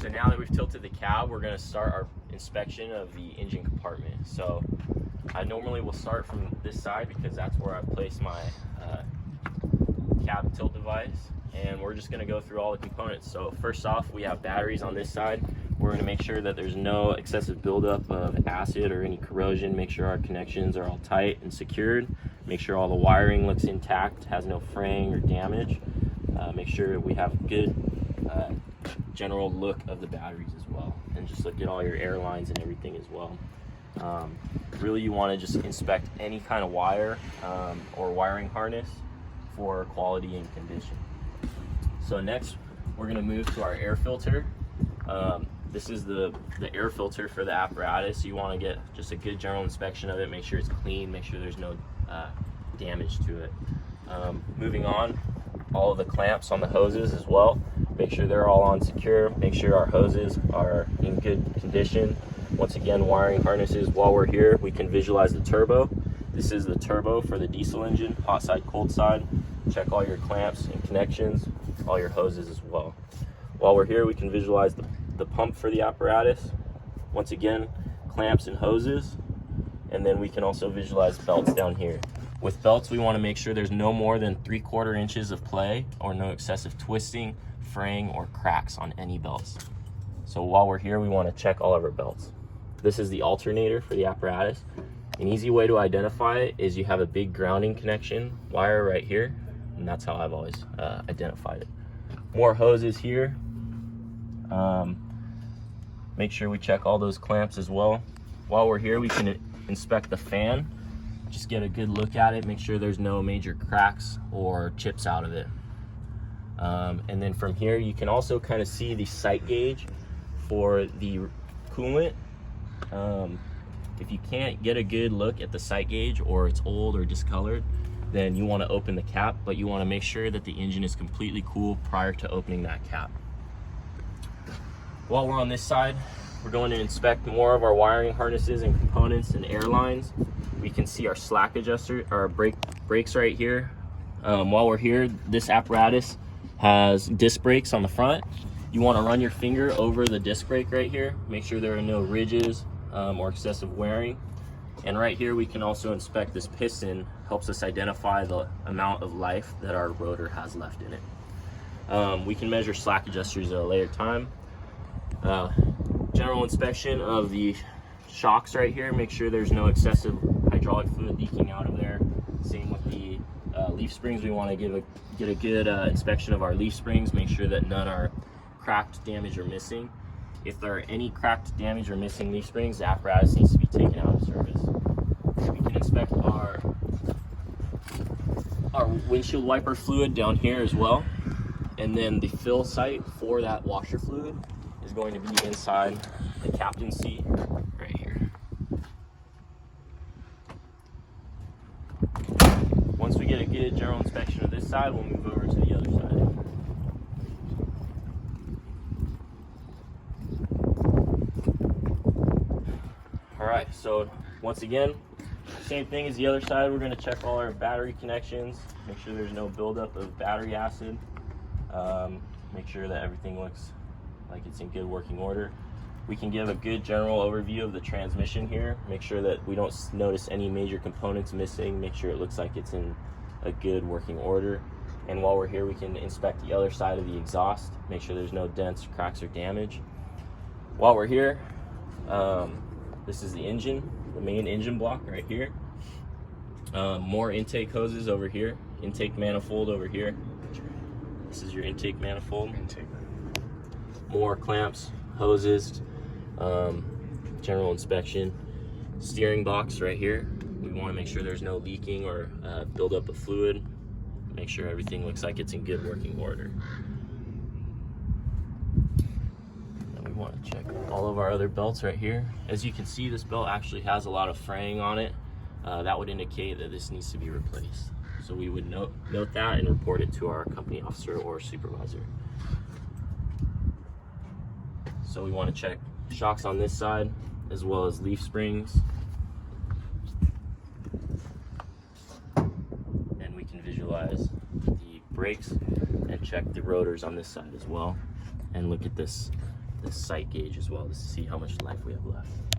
So now that we've tilted the cab, we're going to start our inspection of the engine compartment. So I normally will start from this side because that's where I place my cab tilt device, and we're just going to go through all the components. So first off, we have batteries on this side. We're going to make sure that there's no excessive buildup of acid or any corrosion. Make sure our connections are all tight and secured. Make sure all the wiring looks intact, has no fraying or damage. Make sure we have good general look of the batteries as well, and just look at all your air lines and everything as well. Really, you want to just inspect any kind of wire or wiring harness for quality and condition. So next, we're going to move to our air filter. This is the air filter for the apparatus. You want to get just a good general inspection of it, make sure it's clean, make sure there's no damage to it. Moving on, all of the clamps on the hoses as well. Make sure they're all on secure. Make sure our hoses are in good condition. Once again, wiring harnesses. While we're here, we can visualize the turbo. This is the turbo for the diesel engine, hot side, cold side. Check all your clamps and connections, all your hoses as well. While we're here, we can visualize the pump for the apparatus. Once again, clamps and hoses. And then we can also visualize belts down here. With belts, we want to make sure there's no more than 3/4 inches of play or no excessive twisting, fraying, or cracks on any belts. So while we're here, we want to check all of our belts. This is the alternator for the apparatus. An easy way to identify it is you have a big grounding connection wire right here, and that's how I've always identified it. More hoses here. Make sure we check all those clamps as well. While we're here, we can inspect the fan. Just get a good look at it, make sure there's no major cracks or chips out of it. And then from here, you can also kind of see the sight gauge for the coolant. If you can't get a good look at the sight gauge, or it's old or discolored, then you want to open the cap, but you want to make sure that the engine is completely cool prior to opening that cap. While we're on this side, we're going to inspect more of our wiring harnesses and components and air lines. We can see our slack adjuster, our brakes right here. While we're here, this apparatus has disc brakes on the front. You want to run your finger over the disc brake right here. Make sure there are no ridges or excessive wearing. And right here, we can also inspect this piston. Helps us identify the amount of life that our rotor has left in it. We can measure slack adjusters at a later time. General inspection of the shocks right here. Make sure there's no excessive hydraulic fluid leaking out of there. Same with the leaf springs. We want to get a good inspection of our leaf springs. Make sure that none are cracked, damaged, or missing. If there are any cracked, damaged, or missing leaf springs, the apparatus needs to be taken out of service. We can inspect our windshield wiper fluid down here as well. And then the fill site for that washer fluid is going to be inside the captain's seat right here. Once we get a good general inspection of this side, we'll move over to the other side. All right, so once again, same thing as the other side. We're going to check all our battery connections, make sure there's no buildup of battery acid, make sure that everything looks like it's in good working order. We can give a good general overview of the transmission here, make sure that we don't notice any major components missing, make sure it looks like it's in a good working order. And while we're here, we can inspect the other side of the exhaust, make sure there's no dents, cracks, or damage. While we're here, this is the engine, the main engine block right here. More intake hoses over here, intake manifold over here. This is your intake manifold. More clamps, hoses, general inspection. Steering box right here. We want to make sure there's no leaking or buildup of fluid. Make sure everything looks like it's in good working order. And we want to check all of our other belts right here. As you can see, this belt actually has a lot of fraying on it. That would indicate that this needs to be replaced. So we would note that and report it to our company officer or supervisor. So we want to check shocks on this side as well as leaf springs. And we can visualize the brakes and check the rotors on this side as well. And look at this the sight gauge as well to see how much life we have left.